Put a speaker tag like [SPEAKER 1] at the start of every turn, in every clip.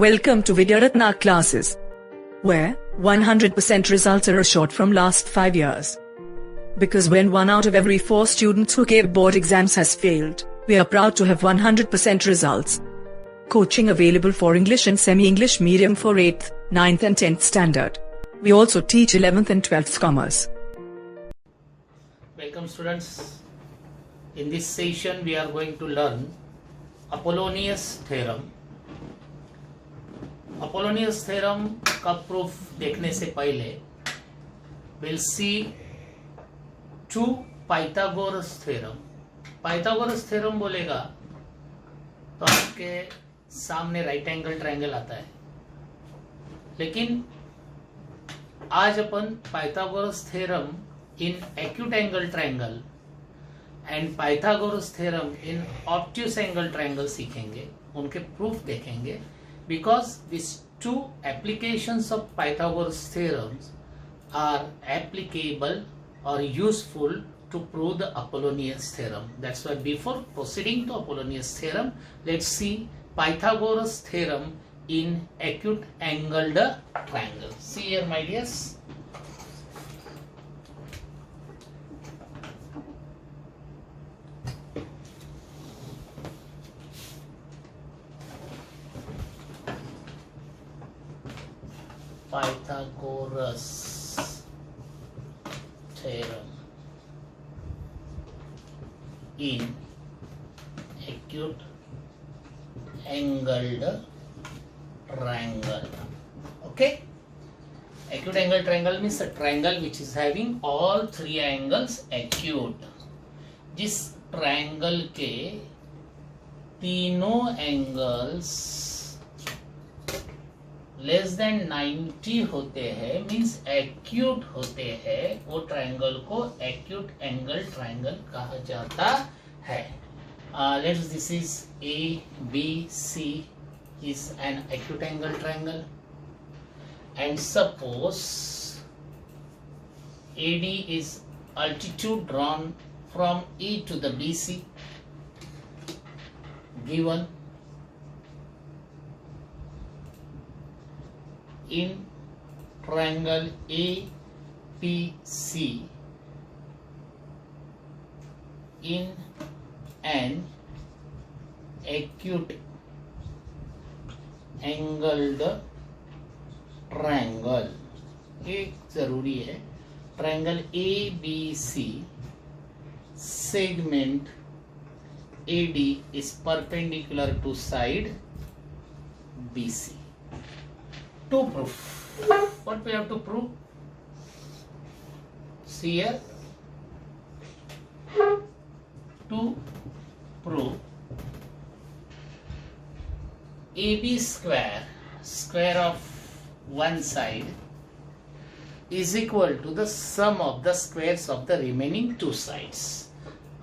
[SPEAKER 1] Welcome to Vidyaratna classes, where 100% results are assured from last 5 years. Because when 1 out of every 4 students who gave board exams has failed, we are proud to have 100% results. Coaching available for English and semi-English medium for 8th, 9th and 10th standard. We also teach 11th and 12th commerce.
[SPEAKER 2] Welcome students. In this session we are going to learn Apollonius theorem. Apollonius theorem का proof देखने से पहले we'll see two Pythagoras theorem. Pythagoras theorem बोलेगा तो आपके सामने right angle triangle आता है, लेकिन आज अपन Pythagoras theorem in acute angle triangle and Pythagoras theorem in obtuse angle triangle सीखेंगे, उनके प्रूफ देखेंगे. Because these two applications of Pythagoras theorems are applicable or useful to prove the Apollonius theorem. That's why before proceeding to Apollonius theorem, let's see Pythagoras theorem in acute angled triangle. See here, my dears. Pythagoras theorem in acute angled triangle. Okay, acute angle triangle means a triangle which is having all 3 angles acute. जिस triangle के तीनों angles less than 90 होते हैं, means acute होते हैं, वो triangle को acute angle triangle कहा जाता है. Let's this is A B C is an acute angle triangle and suppose AD is altitude drawn from E to the BC given in triangle APC in an acute angled triangle. एक जरूरी है, triangle ABC segment AD is perpendicular to side BC. To prove, what we have to prove? See here, to prove AB square of one side is equal to the sum of the squares of the remaining 2 sides.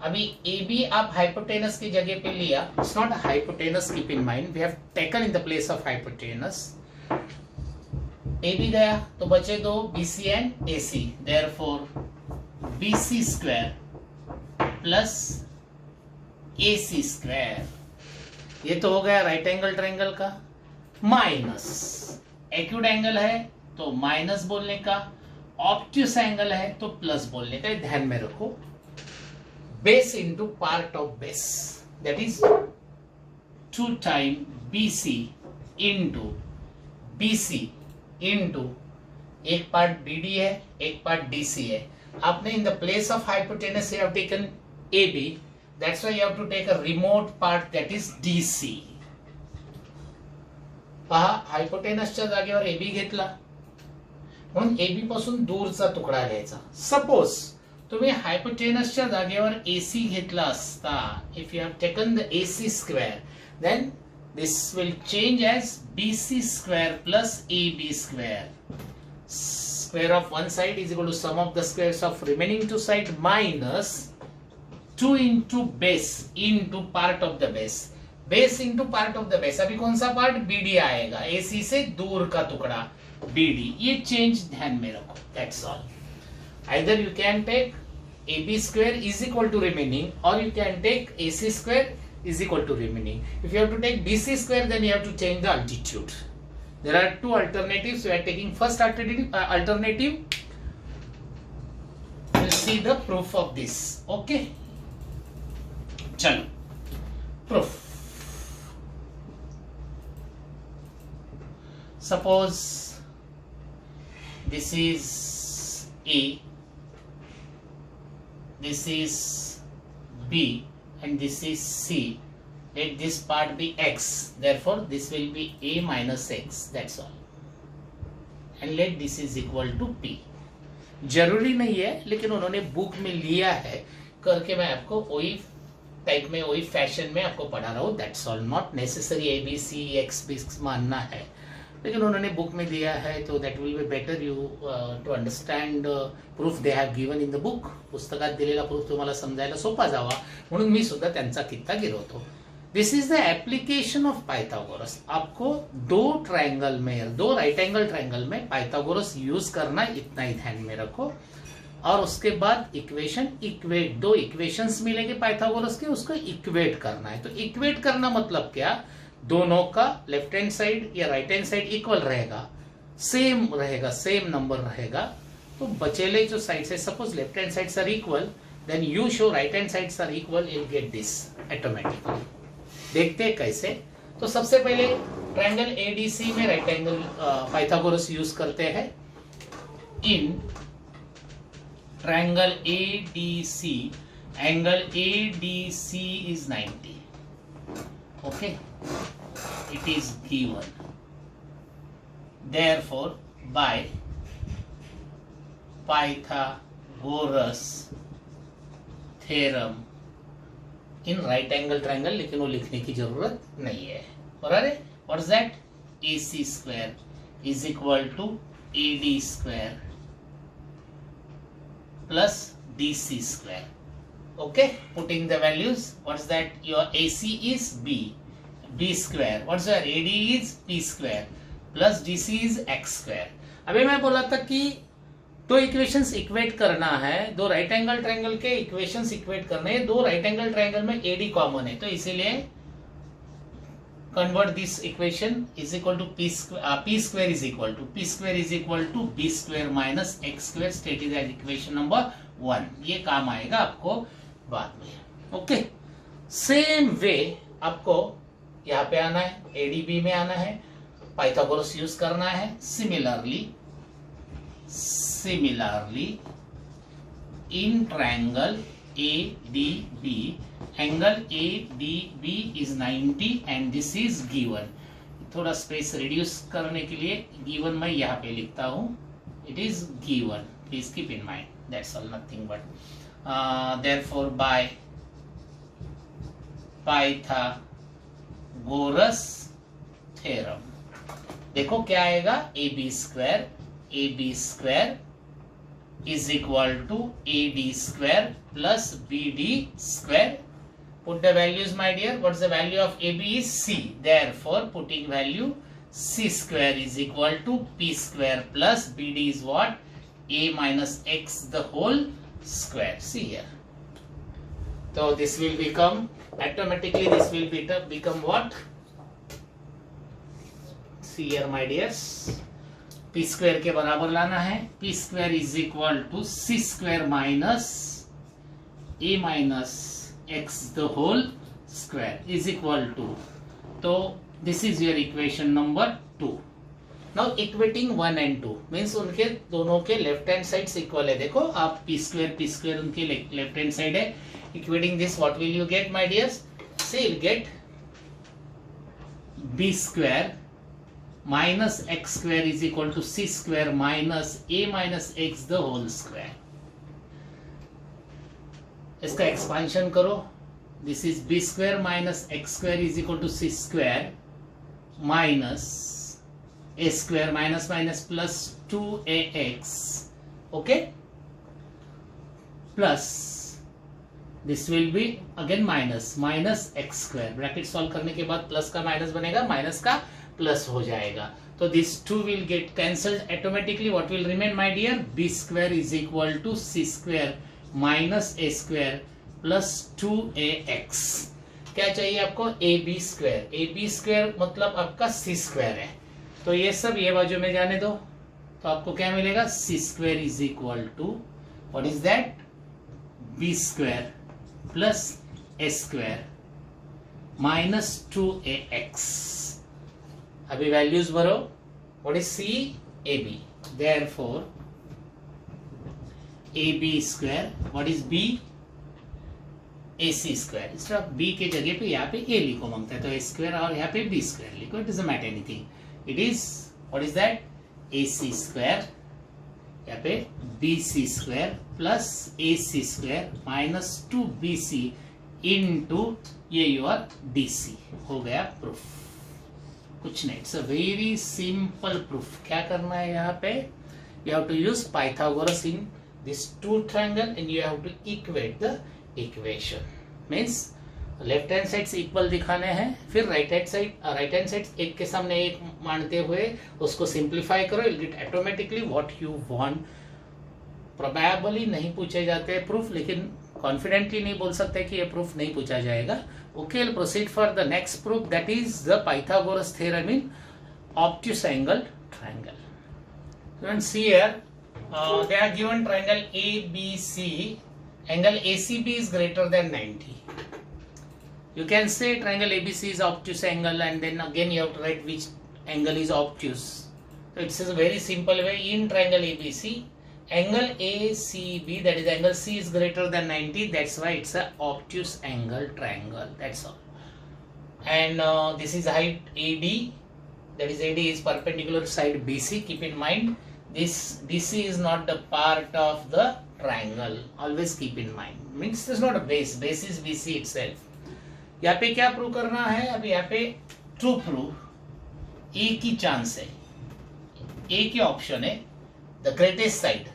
[SPEAKER 2] अभी AB आप hypotenuse की जगह पे लिया, it's not a hypotenuse, keep in mind, we have taken in the place of hypotenuse. AB गया तो बचे दो BC and AC. Therefore BC square plus AC square, ये तो हो गया राइट एंगल ट्रायंगल का. माइनस एक्यूट एंगल है तो माइनस बोलने का, ऑब्ट्यूस एंगल है तो प्लस बोलने का. ध्यान में रखो, base into part of base, that is 2 time BC into BC into एक पार्ट BD है, एक पार्ट DC है. आपने in the place of hypotenuse you have taken AB, that's why you have to take a remote part that is DC. पहा, हायपोटेनसच्या जागेवर AB घेतला म्हणून AB पासून दूरचा तुकडा घ्यायचा. सपोज तुम्ही हायपोटेनसच्या जागेवर AC घेतला असता, if you have taken the AC square, then this will change as BC square plus AB square. Square of one side is equal to sum of the squares of remaining 2 side minus 2 into base into part of the base. Base into part of the base. अभी कौन सा part? BD आएगा, AC से दूर का टुकड़ा BD. ये change ध्यान में रखो. That's all. Either you can take AB square is equal to remaining, or you can take AC square is equal to remaining. If you have to take BC square, then you have to change the altitude. There are two alternatives. We are taking first alternative. We'll see the proof of this. Okay. Chalo. Proof. Suppose this is A, this is B, and this is C. Let this part be X. Therefore, this will be A minus X. That's all. And let this is equal to P. जरूरी नहीं है, लेकिन उन्होंने book में लिया है करके मैं आपको वही टाइप में वही फैशन में आपको पढ़ा रहा हूँ. That's all. Not necessary A B C X B मानना है, लेकिन उन्होंने बुक में दिया है तो that will be better you to understand proof they have given in the book. पुस्तकात दिलेला प्रूफ तुम्हाला समजायला सोपा जावा म्हणून मी सुद्धा त्यांचा कित्ता गिरवतो. This is the application of Pythagoras. आपको दो ट्रायंगल में, दो राइट एंगल ट्रायंगल में पाइथागोरस यूज करना, इतना ही ध्यान में रखो. और उसके बाद इक्वेशन इक्वेट, दो इक्वेशंस मिलेंगे पाइथागोरस के, उसको इक्वेट करना है. तो इक्वेट करना मतलब क्या, दोनों का लेफ्ट हैंड साइड या राइट हैंड साइड इक्वल रहेगा, सेम रहेगा, सेम नंबर रहेगा. तो बचेले जो साइड्स है, suppose left hand sides are equal, then you show right hand sides are equal, you get this automatically. देखते हैं कैसे. तो सबसे पहले ट्रायंगल एडीसी में राइट एंगल पाइथागोरस यूज करते हैं. In triangle ADC, angle ADC is 90. Okay, it is given. Therefore, by Pythagoras theorem in right angle triangle, लेकिन वो लिखने की जरूरत नहीं है. बराबर है. What is that? AC square is equal to AD square plus DC square. Okay, putting the values. What's that? Your AC is B. B square. What's your AD is P square plus DC is X square. अभी मैं बोला था कि दो equations equate करना है, दो right angle triangle के इक्वेशंस इक्वेट करने हैं. दो राइट एंगल ट्रायंगल में AD कॉमन है, तो इसीलिए convert this equation is equal to P square is equal to B square minus X square. State is as equation number 1. ये काम आएगा आपको बाद में. ओके, सेम वे आपको यहाँ पे आना है, एडीबी में आना है, पाइथागोरस यूज करना है. Similarly in triangle ADB, angle ADB is 90 and this is given. थोड़ा स्पेस रिड्यूस करने के लिए गिवन मैं यहाँ पे लिखता हूँ. It is given, please keep in mind. That's all, nothing but. Therefore by Pythagoras theorem, देखो क्या आएगा. A B square is equal to AD square plus BD square. Put the values, my dear. What's the value of AB is C. Therefore, putting value C square is equal to P square plus BD is what? A minus X the whole square. See here. So this will become automatically. This will become what? See here, my dears. P square के बराबर लाना है. P square is equal to C square minus A minus X the whole square is equal to. So this is your equation number 2. Now equating 1 and 2 means उनके दोनों के left hand sides equal है. देखो आप P square उनके left hand side है. Equating this, what will you get, my dears? Say you'll get B square minus X square is equal to C square minus A minus X the whole square. इसका expansion करो. This is B square minus X square is equal to C square minus A square minus minus plus 2ax. Okay, plus this will be again minus X square. Bracket solve करने के बाद plus का minus बनेगा, minus का plus हो जाएगा. तो this 2 will get cancelled automatically. What will remain, my dear? B square is equal to C square minus a square plus 2ax. क्या चाहिए आपको, A B square. A B square मतलब आपका सी स्क्वायर है, तो ये सब ये बाजू में जाने दो, तो आपको क्या मिलेगा, C square is equal to what is that, B square plus A square minus 2ax। अभी वैल्यूज भरो, what is C, A B, therefore A B square, what is B, A C square. इस तरह B के जगह पे यहाँ पे ए लिखो मांगता है, तो ए स्क्वायर और यहाँ पे बी स्क्वायर लिखो, it doesn't matter anything, it is what is that, A C square, यहाँ पे B C square plus A C square minus 2bc into ये योर डीसी। हो गया प्रूफ, कुछ नहीं, it's a very simple proof. क्या करना है यहाँ पे, you have to use Pythagoras in this two triangle and you have to equate the equation. Means left hand side equal दिखाने हैं, फिर राइट हैंड साइड एक के सामने एक मानते हुए उसको सिंप्लीफाई करो, it get automatically what you want. Probably नहीं पूछे जाते प्रूफ, लेकिन कॉन्फिडेंटली नहीं बोल सकते कि ये प्रूफ नहीं पूछा जाएगा। Okay, proceed for the next proof, that is the Pythagoras theorem in obtuse angle triangle. Friends, here they are given triangle ABC. Angle ACB is greater than 90. You can say triangle ABC is obtuse angle, and then again you have to write which angle is obtuse. So it's a very simple way. In triangle ABC, angle ACB, that is angle C, is greater than 90. That's why it's a obtuse angle triangle. That's all. And this is height AD. That is AD is perpendicular side BC. Keep in mind this DC is not the part of the triangle. Always keep in mind. Means there's not a base. Base is BC itself. यहाँ पे क्या prove करना है, अभी यहाँ पे true prove, ए की chance है, ए के ऑप्शन है द ग्रेटेस्ट साइड,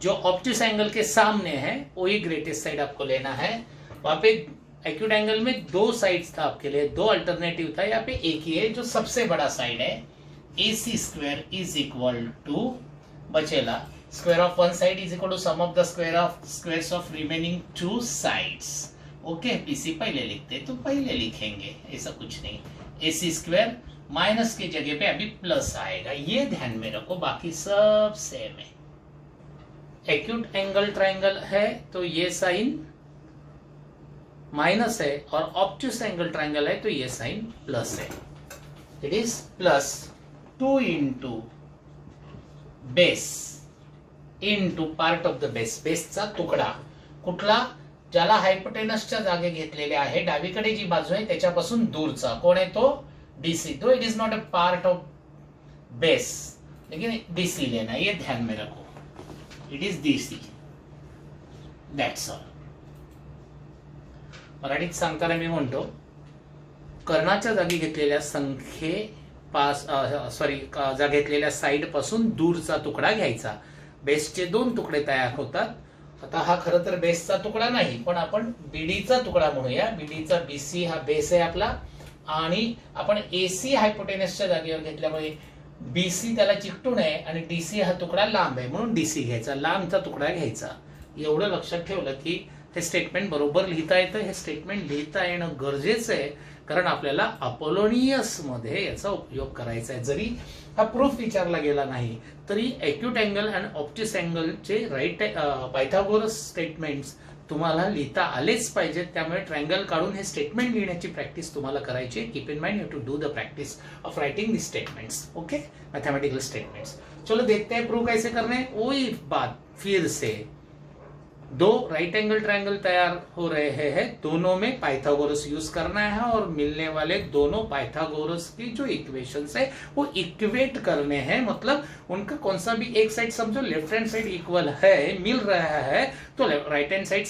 [SPEAKER 2] जो ऑब्ट्यूस एंगल के सामने है वही ग्रेटेस्ट साइड आपको लेना है। वहां पे एक्यूट एंगल में दो साइड्स था आपके लिए, दो अल्टरनेटिव था, यहाँ पे एक ही है जो सबसे बड़ा साइड है। A C square is equal to बचेला square of one side is equal to sum of the squares of remaining two sides. Okay, PC पहले लिखते तो पहले लिखेंगे, ऐसा कुछ नहीं। ए सी स्क्वायर माइनस के जगह पे अभी प्लस आएगा, ये ध्यान में रखो, बाकी सब सेम है। एक्यूट एंगल ट्रायंगल है तो ये साइन माइनस है, और ऑब्ट्यूस एंगल ट्रायंगल है तो ये साइन प्लस है। It is plus 2 into base into part of the base, बेसचा तुकडा कुठला, ज्याला हायपोटेनसच्या जागे घेतलेले आहे, डावीकडे जी बाजू आहे त्याच्यापासून दूरचा कोण आहे तो डीसी। तो it is not a part of base, लेकिन डीसी लेना, ये ध्यान में रखो, it is DC, that's all. मराठीत सांगताना मी म्हणतो, कर्णाच्या जागी घेतलेल्या जागी घेतलेल्या साइड पासून दूरचा तुकडा घ्यायचा, बेसचे दोन तुकडे तयार होतात। आता हा खरं तर बेसचा तुकडा नाही, पण आपण बीडीचा तुकडा म्हणूया। बीडीचा बीसी हा बेस आहे आपला, आणि आपण एसी हायपोटेनसच्या जागेवर घेतल्यामुळे बीसी त्याला चिकटून आहे, आणि डीसी हा तुकडा लांब आहे म्हणून डीसी घ्यायचा, लांबचा तुकडा घ्यायचा। एवढं लक्षात ठेवलं की हे स्टेटमेंट बरोबर लिहिता येतं। हे स्टेटमेंट लिहिता येणं गरजेचं आहे, कारण आपल्याला अपोलोनियस मध्ये याचा उपयोग करायचा आहे। जरी हा प्रूफ विचारला गेला नाही तरी एक्यूट एंगल आणि ऑब्ट्यूस एंगलचे राईट पायथागोरस स्टेटमेंट्स तुम्हाला लिहिता आलेच पाहिजेत। त्यामुळे ट्रायंगल काढून हे स्टेटमेंट लिहिण्याची प्रॅक्टिस तुम्हाला करायची है। Keep in mind you to do the practice of writing this statements, okay, mathematical statements. चलो देखते हैं प्रूव कैसे करने। वही बात फिर से, दो राइट एंगल ट्रायंगल तैयार हो रहे हैं, दोनों में पाइथागोरस यूज करना है, और मिलने वाले दोनों पाइथागोरस की जो इक्वेशंस है वो इक्वेट करने हैं। मतलब उनका कौन सा भी एक साइड समझो, लेफ्ट हैंड साइड इक्वल है, मिल रहा है, तो राइट हैंड साइड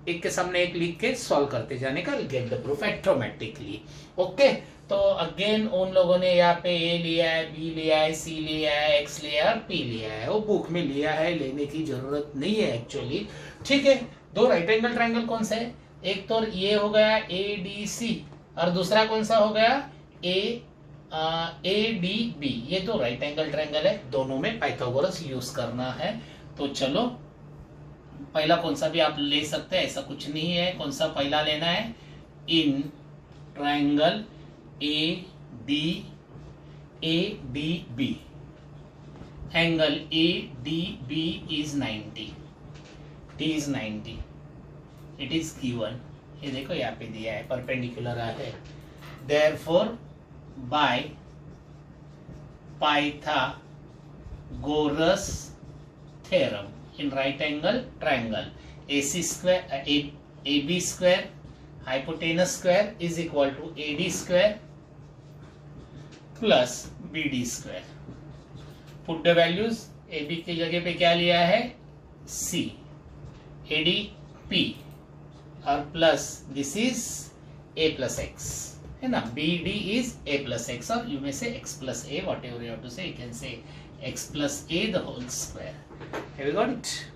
[SPEAKER 2] एक के सामने एक लिख के सॉल्व करते जाने का, get the proof automatically. Okay, तो अगेन उन लोगों ने यहाँ पे ए लिया है, बी लिया है, सी लिया है, एक्स लिया है और पी लिया है, वो बुक में लिया है, लेने की जरूरत नहीं है एक्चुअली। ठीक है, दो राइट एंगल ट्रायंगल कौन सा है, एक तो ये हो गया ए डी सी, और दूसरा कौन सा हो गया ए डी बी। ये तो राइट एंगल ट्रायंगल है, दोनों में पाइथागोरस यूज करना है। तो चलो, पहला कौन सा भी आप ले सकते हैं, ऐसा कुछ नहीं है। कौन सा पहला लेना है, इन triangle ADB. Angle ADB is 90. T is 90. It is given. ये देखो यहाँ पे दिया है, परपेंडिकुलर है. Therefore, by Pythagoras theorem in right angle triangle, AC square AB square hypotenuse square is equal to AD square plus BD square. Put the values. AB की जगह पे क्या लिया है? C. AD P और plus this is A plus X है ना. BD is A plus X और you may say X plus A, whatever you have to say. You can say X plus A the whole square. Have you got it?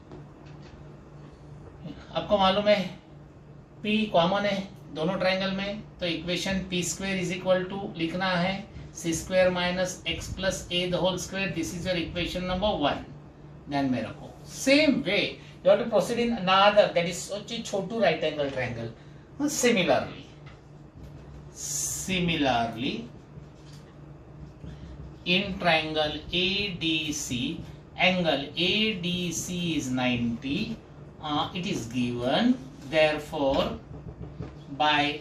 [SPEAKER 2] आपको मालूम है P common है दोनों triangle में, तो equation P square is equal to लिखना है C square minus X plus A the whole square. This is your equation number 1. ध्यान में रखो. Same way you have to proceed in another, that is such a Chhotu right angle triangle. Similarly, in triangle ADC, angle ADC is 90. It is given. Therefore, by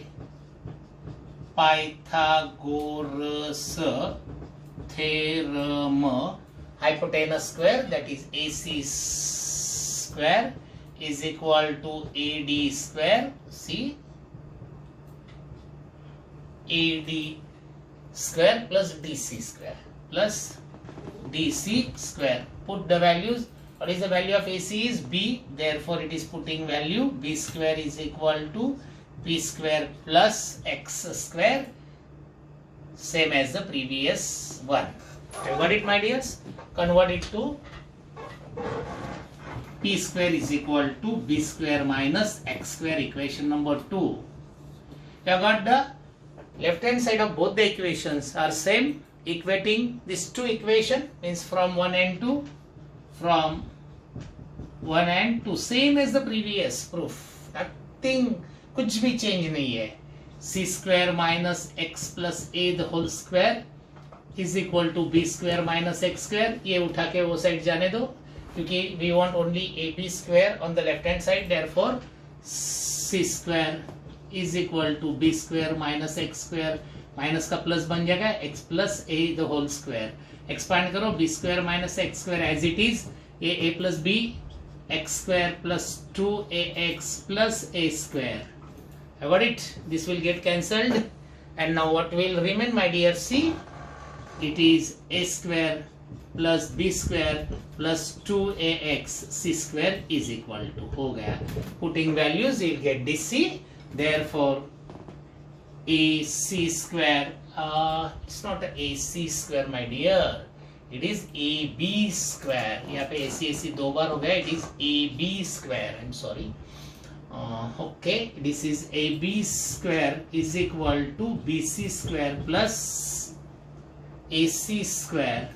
[SPEAKER 2] Pythagoras theorem, hypotenuse square, that is AC square, is equal to AD square. See, AD square plus DC square plus DC square. Put the values. What is the value of AC is B. Therefore, it is putting value B square is equal to P square plus X square. Same as the previous one. You got it, my dears? Convert it to P square is equal to B square minus X square, equation number 2. You have got the left hand side of both the equations are same. Equating these two equation means from 1 and 2. From 1 and 2 same as the previous proof. Nothing, कुछ भी change नहीं है. C square minus X plus A the whole square is equal to B square minus X square. ये उठा के वो side जाने दो, क्योंकि we want only AB square on the left hand side. Therefore, C square is equal to B square minus X square. Minus का plus बन जाएगा x plus A the whole square. Expand करो B square minus X square as it is. A plus B, X square plus 2AX plus A square. I got it. This will get cancelled. And now what will remain, my dear? C. It is A square plus B square plus 2AX C square is equal to. हो गया. Putting values, you get DC. Therefore, AC square, it's not a AC square, my dear. It is AB square. यहाँ पे AC दो बार हो गया. It is AB square. I'm sorry. Okay, this is AB square is equal to BC square plus AC square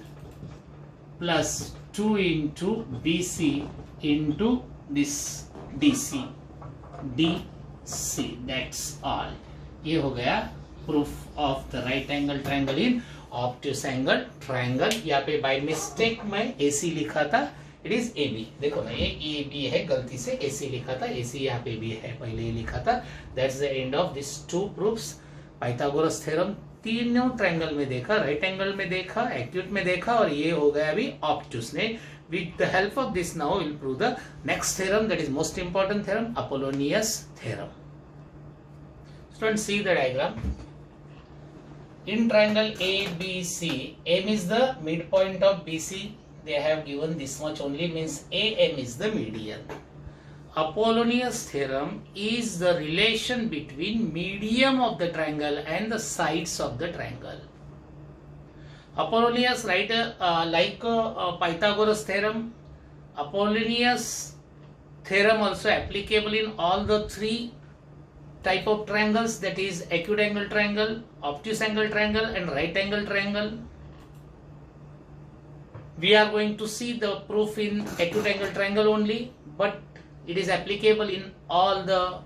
[SPEAKER 2] plus 2 into BC into this DC. That's all. ये हो गया proof of the right angle triangle in obtuse angle triangle. यहाँ पे by mistake मैं AC लिखा था. It is AB. देखो ना, ये AB है, गलती से AC लिखा था. AC यहाँ पे भी है, पहले ही लिखा था. That's the end of this two proofs. Pythagoras theorem तीनों ट्रायंगल में देखा, राइट एंगल में देखा, एक्यूट में देखा, और ये हो गया अभी ऑब्ट्यूस ने. With the help of this now we'll prove the next theorem, that is most important theorem, Apollonius theorem. Students, see the diagram. In triangle ABC, M is the midpoint of BC. They have given this much only, means AM is the median. Apollonius theorem is the relation between medium of the triangle and the sides of the triangle. Apollonius, right, like Pythagoras theorem, Apollonius theorem also applicable in all the three type of triangles, that is acute angle triangle, obtuse angle triangle and right angle triangle. We are going to see the proof in acute angle triangle only, but it is applicable in all the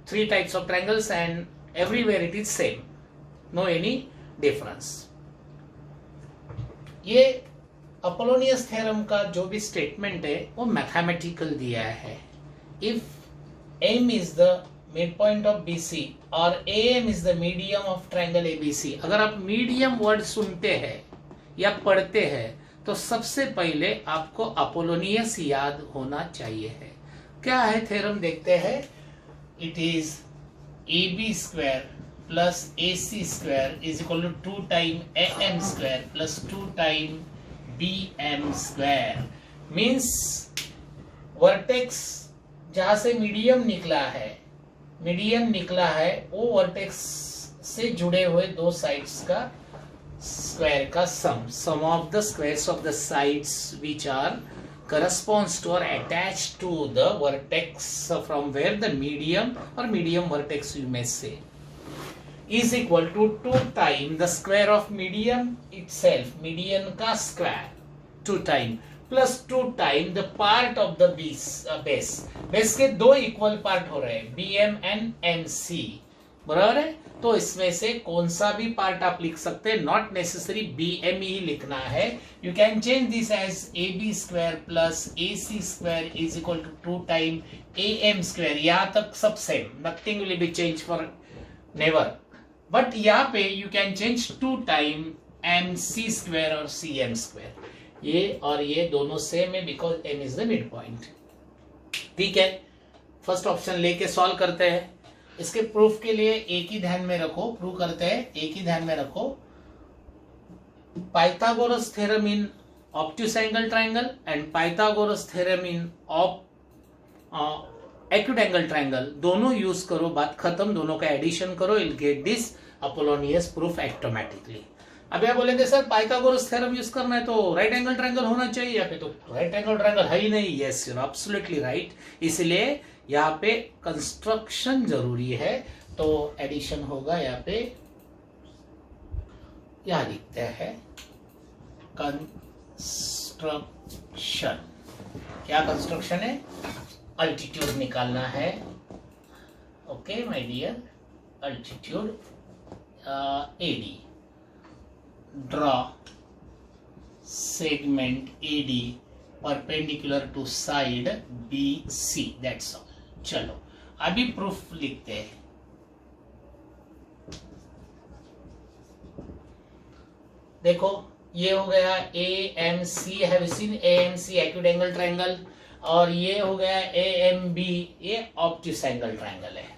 [SPEAKER 2] three types of triangles, and everywhere it is same, no any difference. ये Apollonius theorem का जो भी statement है वो mathematical दिया है. If M is the midpoint of BC और AM is the medium of triangle ABC. अगर आप मीडियम वर्ड सुनते हैं या पढ़ते हैं तो सबसे पहले आपको अपोलोनियस याद होना चाहिए है. क्या है थ्योरम देखते हैं. It is AB square plus AC square is equal to 2 time AM square plus 2 time BM square. Means vertex जहां से मीडियम निकला है वो वर्टेक्स से जुड़े हुए दो साइड्स का स्क्वायर का sum of the squares of the sides which are corresponds to or attached to the vertex from where the medium or medium vertex you may say is equal to 2 times the square of medium itself, median का square 2 times plus 2 times the part of the base के दो equal part हो रहे हैं BM and MC, बराबर है. तो इसमें से कौन सा भी पार्ट आप लिख सकते हैं, नॉट नेसेसरी BM ही लिखना है. You can change this as AB square plus AC square is equal to 2 time AM square. यहाँ तक सब same, nothing will be change for never. But यहाँ पे you can change 2 time MC square और CM square. ये और ये दोनों सेम है because M is the mid point. ठीक है, फर्स्ट ऑप्शन लेके सॉल्व करते हैं. इसके प्रूफ के लिए एक ही ध्यान में रखो, प्रूव करते हैं, एक ही ध्यान में रखो. Pythagoras theorem in obtuse angle triangle and Pythagoras theorem in acute angle triangle दोनों यूज करो, बात खत्म. दोनों का एडिशन करो, will get this Apollonius proof automatically. अब आप बोलेंगे सर पाइथागोरस थ्योरम यूज करना है तो राइट एंगल ट्रायंगल होना चाहिए, या फिर तो राइट एंगल ट्रायंगल है ही नहीं. Yes, you are absolutely right. इसलिए यहाँ पे कंस्ट्रक्शन जरूरी है, तो एडिशन होगा. यहाँ पे यह लिखते हैं कंस्ट्रक्शन. क्या कंस्ट्रक्शन है, अल्टीट्यूड निकालना है. Okay my dear, altitude AD. Draw segment AD perpendicular to side BC. That's all. चलो अभी प्रूफ लिखते हैं. देखो ये हो गया AMC, have you seen AMC acute angle triangle, और ये हो गया AMB, ये ऑब्ट्यूस एंगल ट्रायंगल है.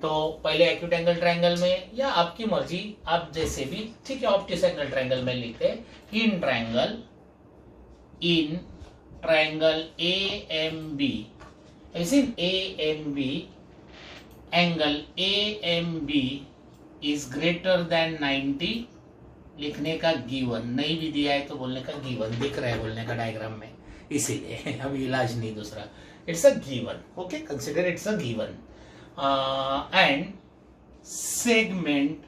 [SPEAKER 2] तो पहले एक्यूट एंगल ट्रायंगल में या आपकी मर्जी, आप जैसे भी, ठीक है, ऑब्ट्यूस एंगल ट्रायंगल में लिखते हैं. In triangle AMB, AMB angle AMB is greater than 90. लिखने का गिवन, नहीं भी दिया है तो बोलने का गिवन दिख रहा है बोलने का डायग्राम में, इसीलिए अभी इलाज नहीं दूसरा. It's a given. Okay, consider it's a given. And segment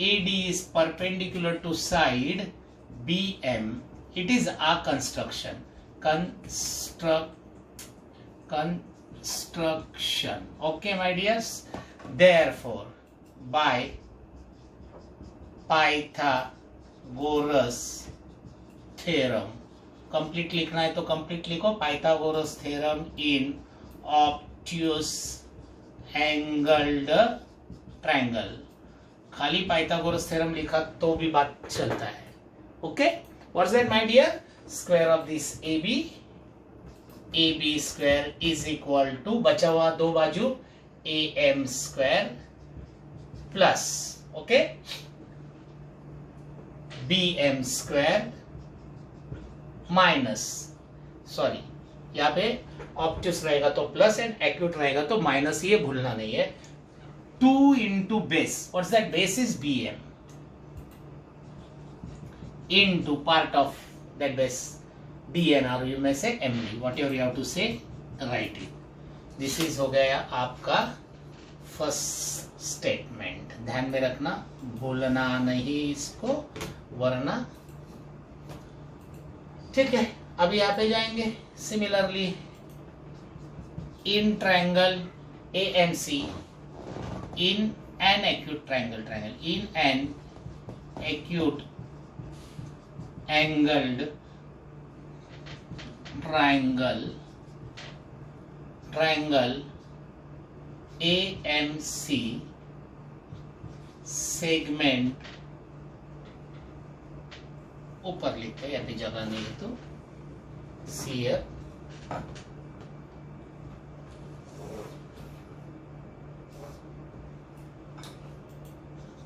[SPEAKER 2] AD is perpendicular to side BM. It is a construction. Construction. Okay, my dears. Therefore, by Pythagoras theorem, complete लिखना है तो complete लिखो. Pythagoras theorem in obtuse angled triangle. खाली Pythagoras theorem लिखा तो भी बात चलता है. Okay, what's that my dear? Square of this AB square is equal to, बचा हुआ दो बाजू, AM square plus, okay, BM square minus, sorry यहाँ पे ऑब्ट्यूस रहेगा तो प्लस एंड एक्यूट रहेगा तो माइनस, ये भूलना नहीं है. 2 into base. What's that? Base is BM into part of that base DN, or you may say MD. Whatever you have to say, write it. This is हो गया आपका first statement. ध्यान में रखना, भूलना नहीं इसको, वरना. ठीक है, अभी यहाँ पे जाएंगे. Similarly in triangle AMC, in an acute triangle in an acute angled triangle AMC segment, ऊपर लिखते हैं, अभी जगह नहीं है तो shear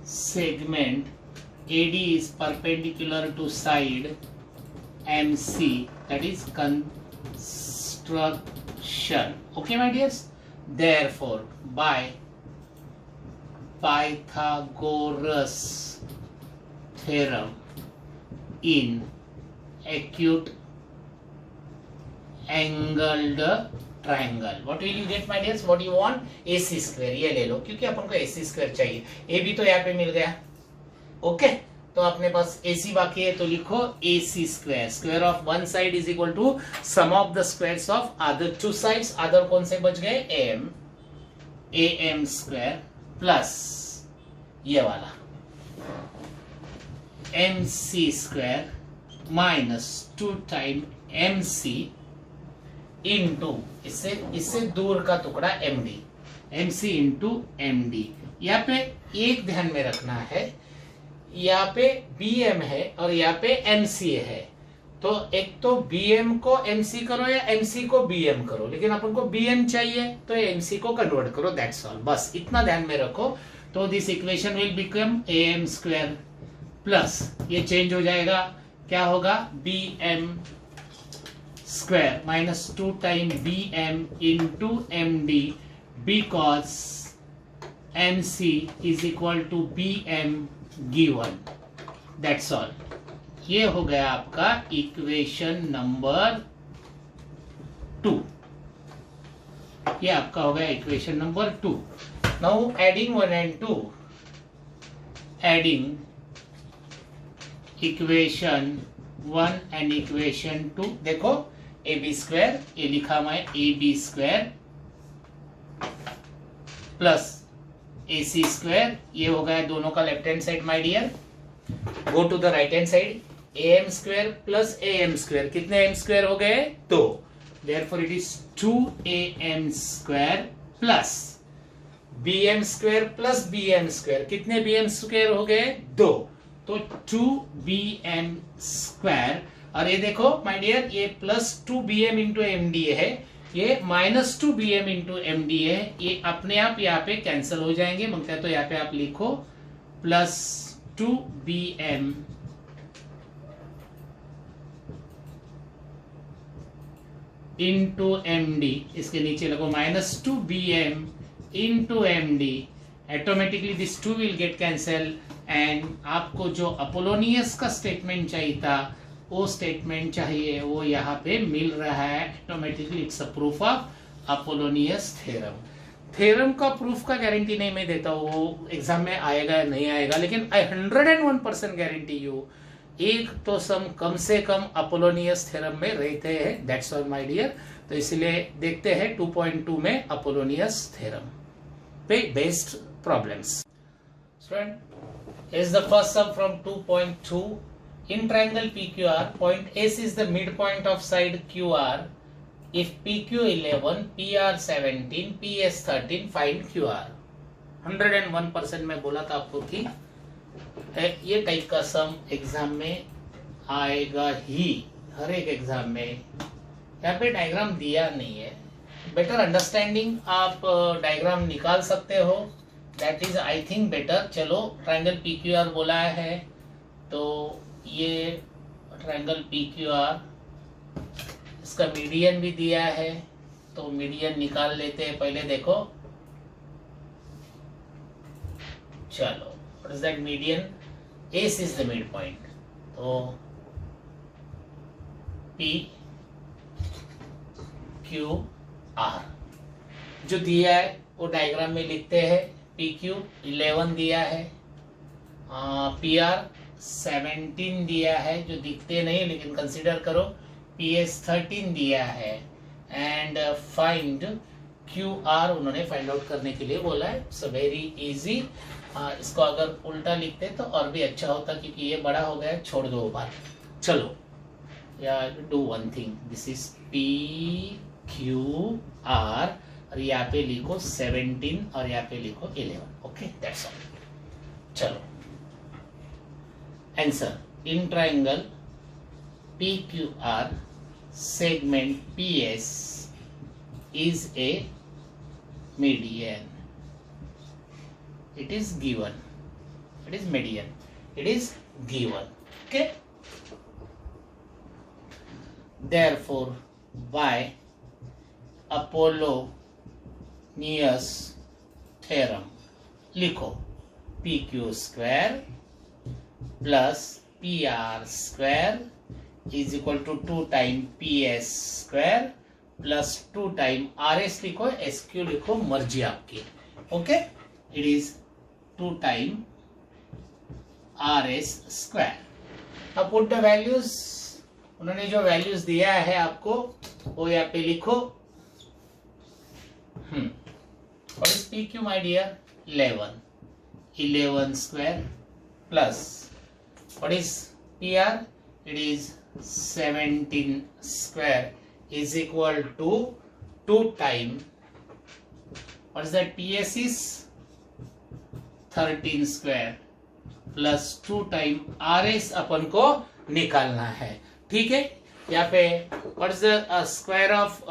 [SPEAKER 2] segment AD is perpendicular to side MC, that is construction. Okay my dears, therefore by Pythagoras theorem in acute angled triangle, what will you get my dears? What do you want? AC square, ये ले लो क्योंकि अपन को AC square चाहिए। A भी तो यहाँ पे मिल गया। ओके तो अपने पास AC बाकी है तो लिखो AC square, square of one side is equal to sum of the squares of other two sides। Other कौन से बच गए? AM square प्लस ये वाला MC square minus 2 time MC into इससे दूर का टुकड़ा MC इंटू MD। यहाँ पे एक ध्यान में रखना है, यहाँ पे BM है और यहाँ पे MC है, तो एक तो BM को MC करो या MC को BM करो, लेकिन अपन को BM चाहिए तो MC को कन्वर्ट करो, दैट्स ऑल। बस इतना ध्यान में रखो। तो this equation will become AM square plus ये चेंज हो जाएगा, क्या होगा? BM square minus 2 time BM into MD because MC is equal to BM given, that's all। ये हो गया आपका इक्वेशन नंबर 2, ये आपका हो गया equation number 2। Now adding 1 and 2, adding equation 1 and equation 2, देखो AB स्क्वायर, ये लिखा मैं AB square plus AC square, ये हो गया दोनों का left hand side my dear. Go to the right hand side, AM square plus AM square, कितने M स्क्वायर हो गए? 2, therefore it is 2AM square plus BM square plus BM square, कितने BM square हो गए? 2, तो 2BM square. और ये देखो माय डियर, ये प्लस 2BM इंटू MD है, ये माइनस 2BM इंटू MD है, ये अपने आप यहाँ पे कैंसिल हो जाएंगे। मगर तो यहाँ पे आप लिखो प्लस 2BM इंटू MD, इसके नीचे लगो minus 2BM into MD, automatically this 2 will get cancel and आपको जो अपोलोनियस का स्टेटमेंट चाहिए था वो स्टेटमेंट चाहिए, वो यहाँ पे मिल रहा है automatically. It's a proof of Apollonius theorem. Theorem का प्रूफ का गारंटी नहीं मैं देता हूँ, वो एग्जाम में आएगा या नहीं आएगा, लेकिन आई 101% गारंटी यू एक तो सम कम से कम अपोलोनियस थ्योरम में रहते हैं, दैट्स ऑल माय डियर। तो इसलिए देखते हैं 2.2 में अपोलोनियस थ्योरम पे based problems. Student, is the first sum from 2.2 in triangle PQR, point S is the midpoint of side QR. If PQ 11, PR 17, PS 13, find QR। 101% में बोला था आपको कि ये टाइप का सम एग्जाम में आएगा ही, हर एक एग्जाम में। यहाँ पे डायग्राम दिया नहीं है, बेटर अंडरस्टैंडिंग आप डायग्राम निकाल सकते हो, that is I think better. चलो ट्रायंगल PQR बोला है तो ये ट्रायंगल PQR, इसका मीडियन भी दिया है तो मीडियन निकाल लेते हैं पहले। देखो चलो, what is that median? S is the mid point, तो PQR जो दिया है वो डायग्राम में लिखते हैं। PQ 11 दिया है, PR 17 दिया है, जो दिखते नहीं लेकिन कंसीडर करो, PS 13 दिया है, एंड फाइंड QR उन्होंने फाइंड आउट करने के लिए बोला है. So very easy. इसको अगर उल्टा लिखते तो और भी अच्छा होता, क्योंकि ये बड़ा हो गया. छोड़ दो बात. चलो या do one thing. This is PQR और यहाँ पे लिखो 17 और यहाँ पे लिखो 11. Okay, that's all. चलो answer. In triangle PQR segment PS is a median. It is given. It is median. It is given. Okay. Therefore, by Apollonius theorem, लिखो PQ square plus PR square is equal to 2 time PS square plus 2 time RS लिखो, SQ लिखो, मर्जी आपकी. Okay, it is 2 time RS square. अब put the values. उन्होंने जो values दिया है आपको वो यहाँ पे लिखो. What is PQ, my dear? 11 square plus what is PR? It is 17 square is equal to 2 time what is that? PS is 13 square plus 2 time RS अपन को निकालना है. ठीक है. यहाँ पे what is the square of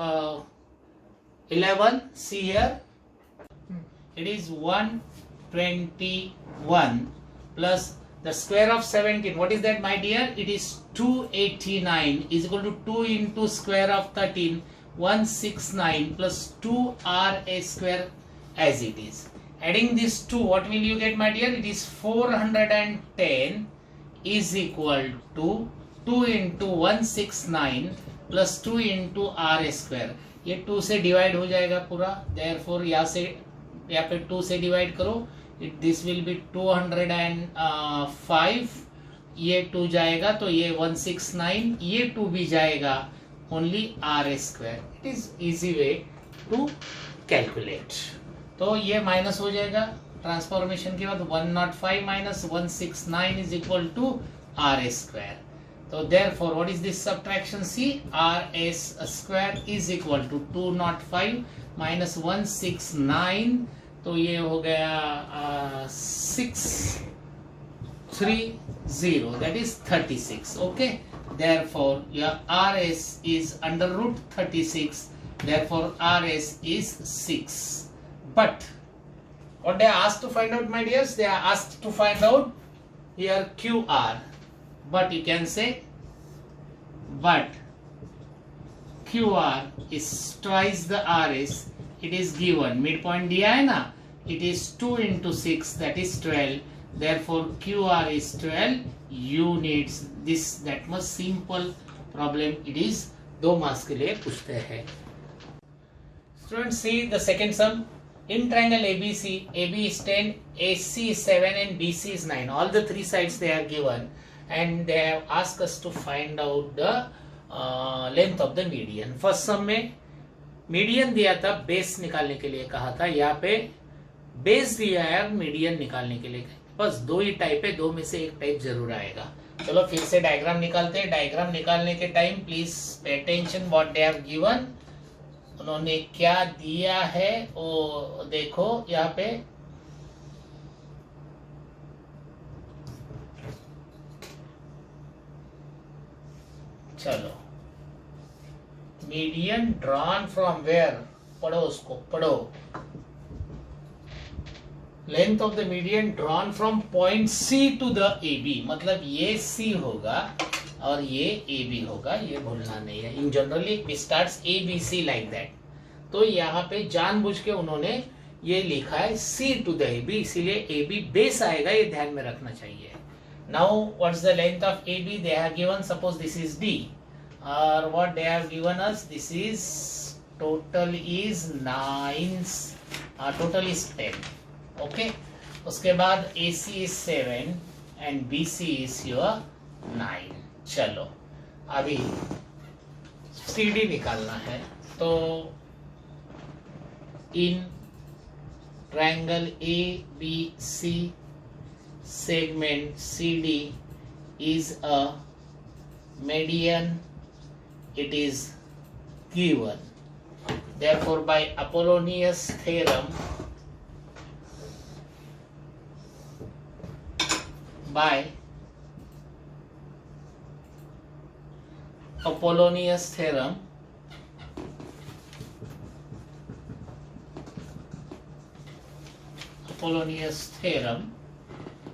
[SPEAKER 2] 11? See here, it is 121 plus the square of 17. What is that, my dear? It is 289 is equal to 2 into square of 13, 169 plus 2RA square as it is. Adding these two, what will you get, my dear? It is 410 is equal to 2 into 169 plus 2 into RA square. ये 2 से divide हो जाएगा पूरा. Therefore यहाँ पे 2 से divide करो. This will be 205. ये 2 जाएगा तो ये 169. ये 2 भी जाएगा. Only RA square. It is easy way to calculate. तो ये माइनस हो जाएगा ट्रांसफॉर्मेशन के बाद. 105 minus 169 is equal to RA square. तो therefore what is this subtraction? See, RS square is equal to 205 minus 169. तो ये हो गया 630, that is 36. Okay, therefore your RS is under root 36. Therefore RS is 6. But what they are asked to find out, my dears? They are asked to find out here QR. But you can say, but QR is twice the RS. It is given. Midpoint दिया है ना? It is 2 into 6, that is 12. Therefore QR is 12 units. This that much simple problem it is. 2 marks के लिए पूछते हैं. Students, see the second sum. In triangle ABC, AB is 10, AC is 7 and BC is 9. All the 3 sides they are given and they have asked us to find out the length of the median. First sum में median दिया था, base निकालने के लिए कहा था. यहाँ पे बेस दिया है, मीडियन निकालने के लिए. बस 2 ही टाइप है, 2 में से एक टाइप जरूर आएगा. चलो फिर से डायग्राम निकालते हैं. डायग्राम निकालने के time please pay attention what they have given. उन्होंने क्या दिया है वो देखो यहाँ पे. चलो, मीडियन ड्रॉन फ्रॉम वेयर, पढ़ो उसको, पढ़ो. Length of the median drawn from point C to the A B. मतलब ये सी होगा और ये ए बी होगा, ये भूलना नहीं है. In generally it starts A B C like that. तो यहाँ पे जानबूझ के उन्होंने ये लिखा है C to the A B, इसीलिए ए बी बेस आएगा, ये ध्यान में रखना चाहिए. Now what's the length of A B? They have given, suppose this is D. or what they have given us, this is total is 9, total is 10. okay, उसके बाद AC is 7 and BC is your 9. चलो अभी CD निकालना है. तो in triangle ABC segment CD is a median, it is given. Therefore, by Apollonius theorem,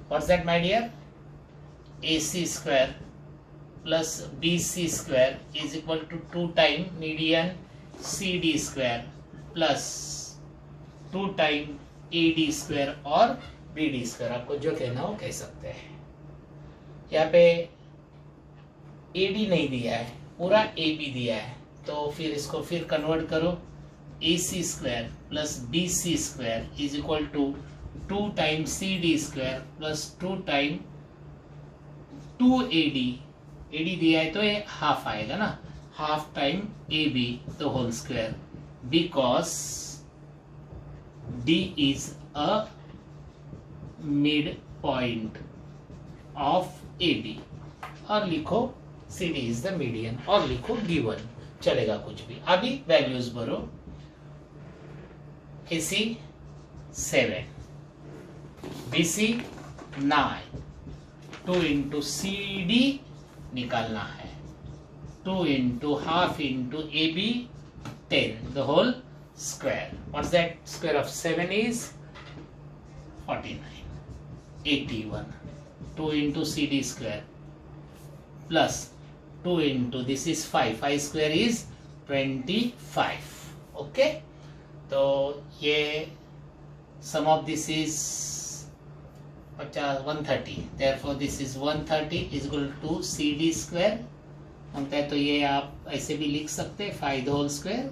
[SPEAKER 2] what's that, my dear? AC square plus BC square is equal to 2 times median CD square plus 2 times AD square और BD square, आपको जो कहना हो कह सकते हैं। यहाँ पे AD नहीं दिया है, पूरा AB दिया है, तो फिर इसको फिर कन्वर्ट करो। AC square plus BC square is equal to 2 times CD square plus 2 time 2AD, AD दिया है तो ये हाफ आएगा ना, half time AB the whole square, because D is a mid point of AB, और लिखो CD is the median, और लिखो गिवन, चलेगा कुछ भी। अभी वैल्यूज भरो। AC 7, BC 9, 2 इंटू CD निकालना है, 2 into half into AB 10 the whole square. What's that? Square of 7 is 49, 81, 2 into CD square plus 2 into this is 5 square is 25। Okay, तो ये sum of this is 130, therefore this is 130 is equal to CD square होता है, तो ये आप ऐसे भी लिख सकते हैं 5 द होल स्क्वायर,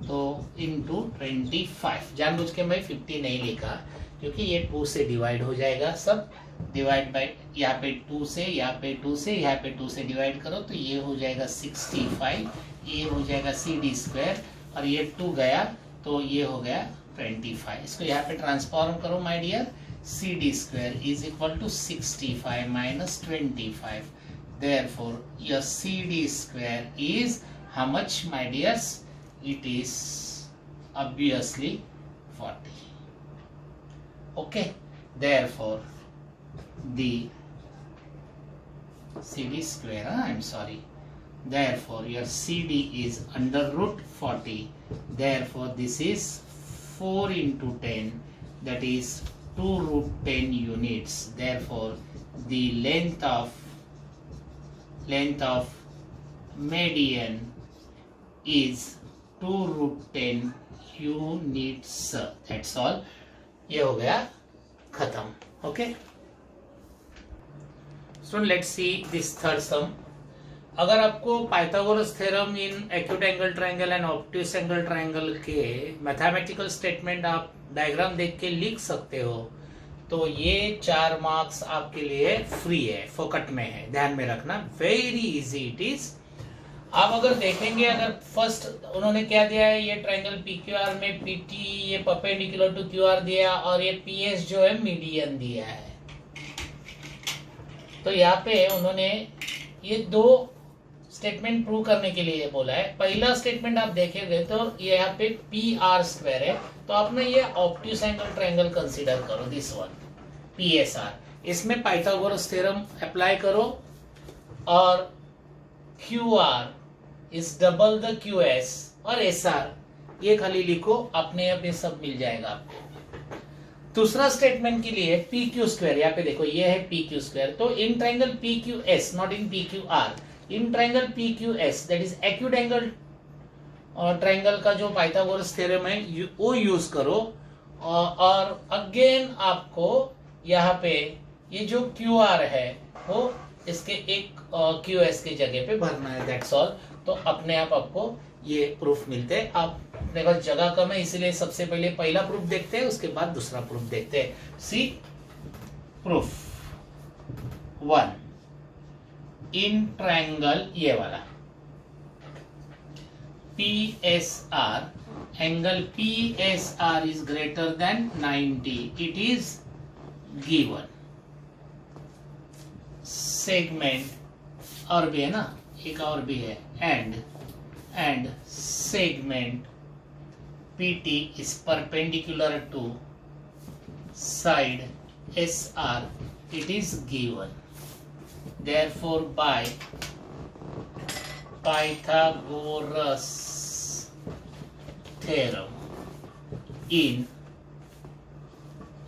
[SPEAKER 2] तो इंटू 25। जानबूझ के मैं 50 नहीं लिखा क्योंकि ये 2 से डिवाइड हो जाएगा, सब डिवाइड बाय, यहाँ पे 2 से, यहाँ पे 2 से, यहाँ पे 2 से डिवाइड करो तो ये हो जाएगा 65, ये हो जाएगा CD स्क्वायर, और ये 2 गया तो ये हो गया 25। इसको यहाँ पे ट्रांसफॉर्म करो my dear, CD square is equal to 65 minus 25. Therefore, your CD square is how much, my dears? It is obviously 40. Okay. Therefore, the CD square, I'm sorry. Therefore, your CD is under root 40. Therefore, this is 4 into 10. That is 2 root 10 units. Therefore, the length of median is 2 root 10 units. That's all. ये हो गया खत्म. Okay. So let's see this third sum. अगर आपको Pythagoras theorem in acute angle triangle and obtuse angle triangle के mathematical statement आप diagram देख के लिख सकते हो, तो ये 4 मार्क्स आपके लिए फ्री है, फोकट में है, ध्यान में रखना, वेरी इजी इट इज। आप अगर देखेंगे, अगर फर्स्ट उन्होंने क्या दिया है, ये ट्रायंगल PQR में PT ये परपेंडिकुलर टू QR दिया, और ये PS जो है मीडियन दिया है। तो यहाँ पे उन्होंने ये 2 स्टेटमेंट प्रूव करने के लिए बोला है। पहला स्टेटमेंट आप देखेंगे तो ये यहाँ पे PR स्क्वायर है, तो आपने ये ऑब्ट्यूस एंगल ट्रायंगल कंसीडर करो, दिस वन PSR। इसमें पाइथागोरस थ्योरम अप्लाई करो, और QR is double the QS, और SR ये खाली लिखो, अपने आप ये सब मिल जाएगा आपको। दूसरा स्टेटमेंट के लिए PQ स्क्वायर, यहाँ पे देखो ये है PQ स्क्वायर, तो in triangle PQS, not in PQR, in triangle PQS that is acute angle और ट्रायंगल का जो पाइथागोरस थ्योरम है वो यूज करो, और अगेन आपको यहाँ पे ये जो QR है वो इसके एक QS के जगह पे भरना है, दैट्स ऑल। तो अपने आप आपको ये प्रूफ मिलते हैं। आप अपने पास जगह कम है, इसलिए सबसे पहले पहला प्रूफ देखते हैं, उसके बाद दूसरा प्रूफ देखते हैं। सी प्रूफ 1 इन ट्रायंगल, ये वाला PSR angle PSR is greater than 90. It is given. Segment और भी है ना, एक और भी है, and segment PT is perpendicular to side SR. It is given. Therefore, by Pythagoras theorem in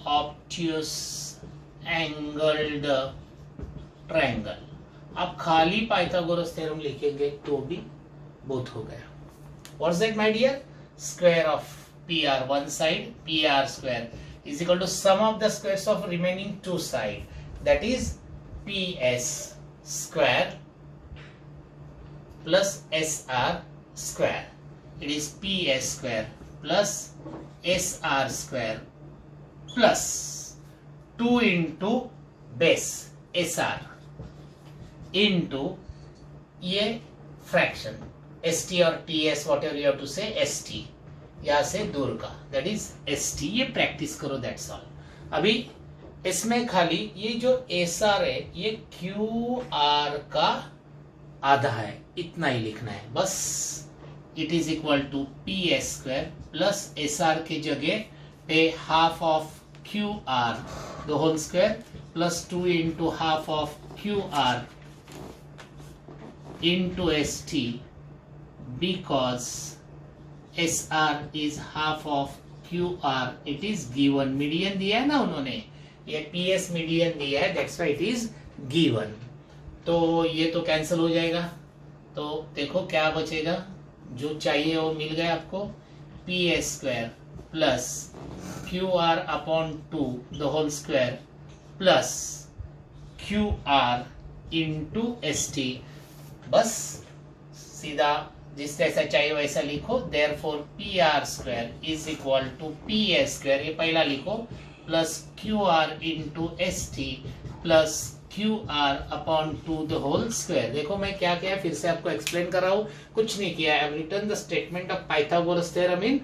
[SPEAKER 2] obtuse angled triangle, आप खाली पाइथागोरस थ्योरम लिखेंगे तो भी बहुत हो गया. What's that, my dear? Square of PR one side, PR square is equal to sum of the squares of remaining two side, that is PS square plus SR square. It is PS square plus SR square plus 2 into base SR into ये fraction ST और TS whatever you have to say, ST यहाँ से दूर का, that is ST. ये practice करो, that's all. अभी इसमें खाली ये जो SR है ये QR का आधा है, इतना ही लिखना है बस. It is equal to PS square plus SR की जगह पे half of QR the whole square plus 2 into half of QR into ST because SR is half of QR. It is given. Median दिया है ना उन्होंने, ये PS median दिया है, that's why it is given. तो ये तो कैंसिल हो जाएगा. तो देखो क्या बचेगा, जो चाहिए वो मिल गया आपको. PS square plus QR upon 2 the whole square plus QR into ST. बस सीधा जिस जैसा चाहिए वैसा लिखो. Therefore PR square is equal to PS square, ये पहला लिखो, plus QR into ST plus QR upon 2 the whole square. देखो मैं क्या किया, फिर से आपको एक्सप्लेन कर रहा हूँ, कुछ नहीं किया. I have written the statement of Pythagoras theorem in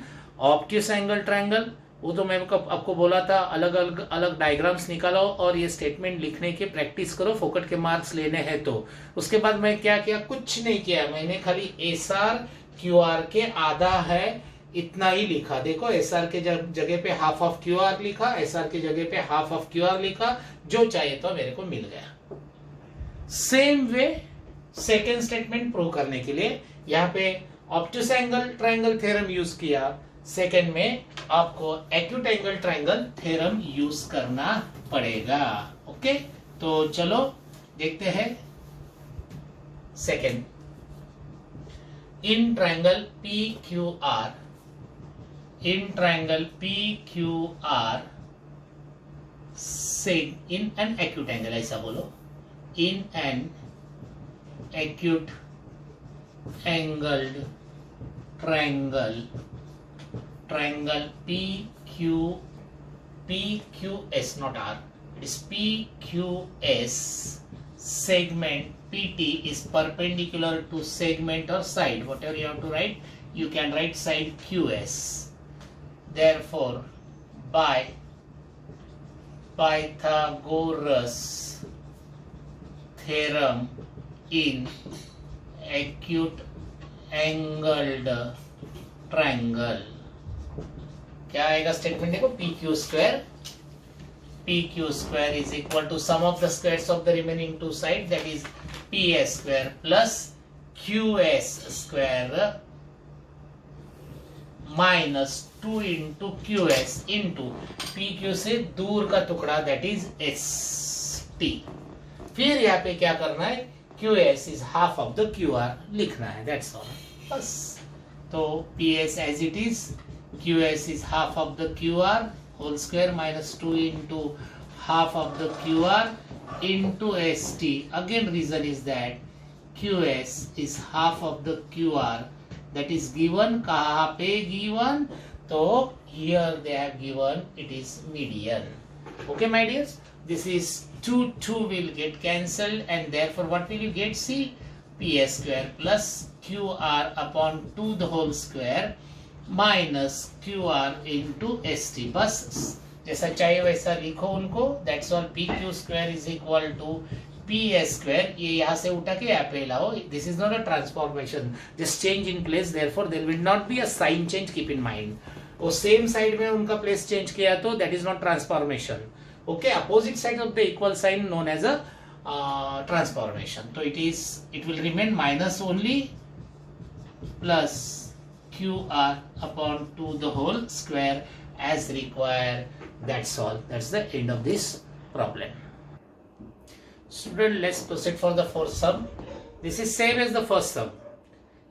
[SPEAKER 2] obtuse angle triangle. वो तो मैं आपको बोला था, अलग अलग डायग्राम्स निकालो और ये स्टेटमेंट लिखने की प्रैक्टिस करो, फोकट के मार्क्स लेने हैं तो. उसके बाद मैं क्या किया, कुछ नहीं किया, मैंने खाली SR QR के आधा है इतना ही लिखा. देखो SR के जगह पे हाफ ऑफ QR लिखा, SR के जगह पे हाफ ऑफ QR लिखा, जो चाहिए तो मेरे को मिल गया. Same way second statement prove करने के लिए यहाँ पे obtuse angle triangle theorem use किया. सेकेंड में आपको acute angle triangle theorem use करना पड़ेगा. ओके, तो चलो देखते हैं second. In triangle PQR, in triangle PQR in an acute angle, ऐसा बोलो, in an acute angled triangle PQS, not R, it is PQS. Segment PT is perpendicular to segment or side, whatever you have to write, you can write side QS. Therefore, by Pythagoras theorem in acute angled triangle, क्या आएगा statement, देखो PQ square is equal to sum of the squares of the remaining two sides, that is PS square plus QS square minus 2 into QS into PQ से दूर का टुकड़ा, that is ST. फिर यहाँ पे क्या करना है, QS is half of the QR लिखना है, दैट्स ऑल बस. तो PS as it is, QS is half of the QR whole square minus 2 into half of the QR into ST. Again reason is that QS is half of the QR, that is given. कहाँ पे given, तो here they have given it is median. Okay my dears, this is 2 will get cancelled and therefore what will you get, see PS square plus QR upon 2 the whole square minus Q R into S T, बस जैसा चाहिए वैसा लिखो उनको। That's all. P Q square is equal to P S square, ये यहाँ से उठा के यहाँ पे लाओ। This is not a transformation, just change in place, therefore there will not be a sign change, keep in mind. वो same side में उनका प्लेस चेंज किया तो that is not transformation. Okay, opposite side of the equal sign known as a transformation. तो it will remain minus only plus QR upon 2 the whole square as required. That's all. That's the end of this problem. Student, let's proceed for the fourth sum. This is same as the first sum.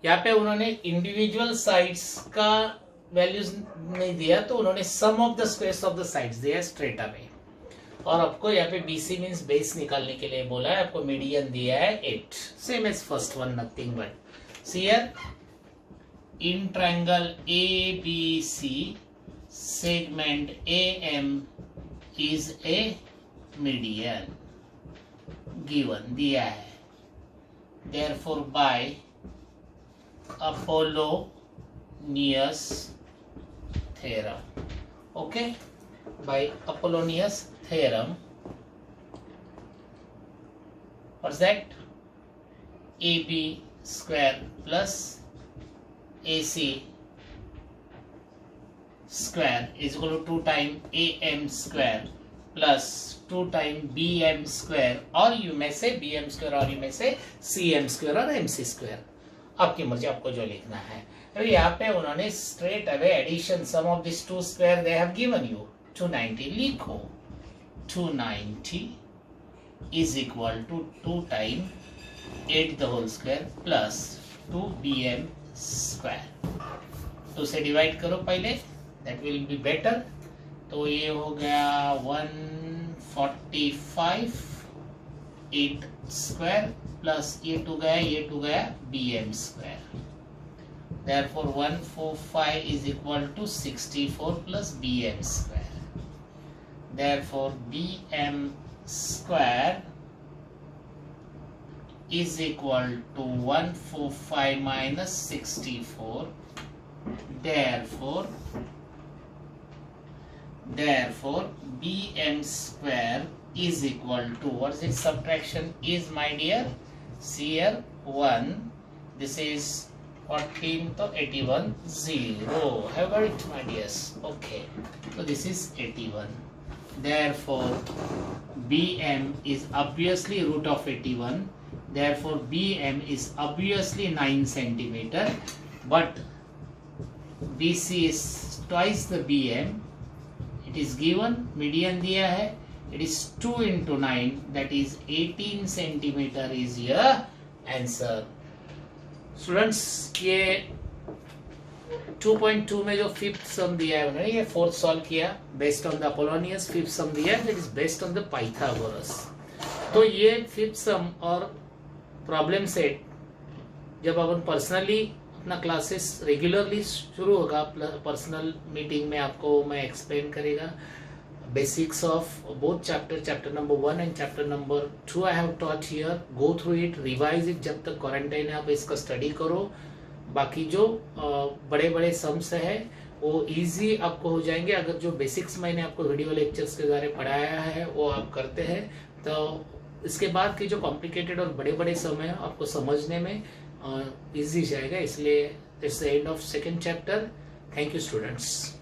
[SPEAKER 2] यहाँ पे उन्होंने individual sides का values नहीं दिया, तो उन्होंने sum of the squares of the sides दिया straight away. और आपको यहाँ पे BC मीन्स बेस निकालने के लिए बोला है, आपको मीडियन दिया है 8, same as first one, nothing but see here in triangle ABC segment AM is a median given, दिया है। therefore by Apollonius theorem, okay, by Apollonius theorem, what's that, AB square plus AC square is equal to 2 times AM square plus 2 times BM square, or you may say BM square, or you may say CM square or MC square, आपकी मर्जी, आपको जो लिखना है। तो यहाँ पे उन्होंने straight away addition sum of this two square they have given you 290, लिखो 290 is equal to 2 times 8 the whole square plus 2 BM square. तो उसे डिवाइड करो पहले, दैट विल बी बेटर। तो ये हो गया 145 8 स्क्वायर प्लस ये टू गया BM square, therefore 145 is equal to 64 plus BM square, therefore BM square is equal to 145 minus 64, therefore BM square is equal to, what is it, subtraction is, my dear, see here 1, this is 14, so 81 0, have got it, my dears, okay, so this is 81, therefore BM is obviously root of 81, therefore BM is obviously 9 centimeter, but BC is twice the BM, it is given, median दिया है, it is 2 into 9, that is 18 centimeter is your answer. Students, ये 2.2 में जो fifth सम दिया है उन्होंने, ये fourth solve किया based on the Apollonius, fifth सम दिया है, that is based on the Pythagoras. तो ये फिफ्थ सम और प्रॉब्लम सेट जब अपन पर्सनली अपना क्लासेस रेगुलरली शुरू होगा, पर्सनल मीटिंग में आपको मैं एक्सप्लेन करेगा basics of both chapter number 1 and chapter number 2 I have taught here, go through it, revise it, जब तक क्वारंटाइन है आप इसका स्टडी करो। बाकी जो बड़े बड़े सम्स है वो इजी आपको हो जाएंगे अगर जो बेसिक्स मैंने आपको वीडियो लेक्चर्स के द्वारा पढ़ाया है वो आप करते हैं, तो इसके बाद के जो कॉम्प्लिकेटेड और बड़े बड़े सम है आपको समझने में इजी जाएगा। इसलिए it's the end of second chapter. Thank you students.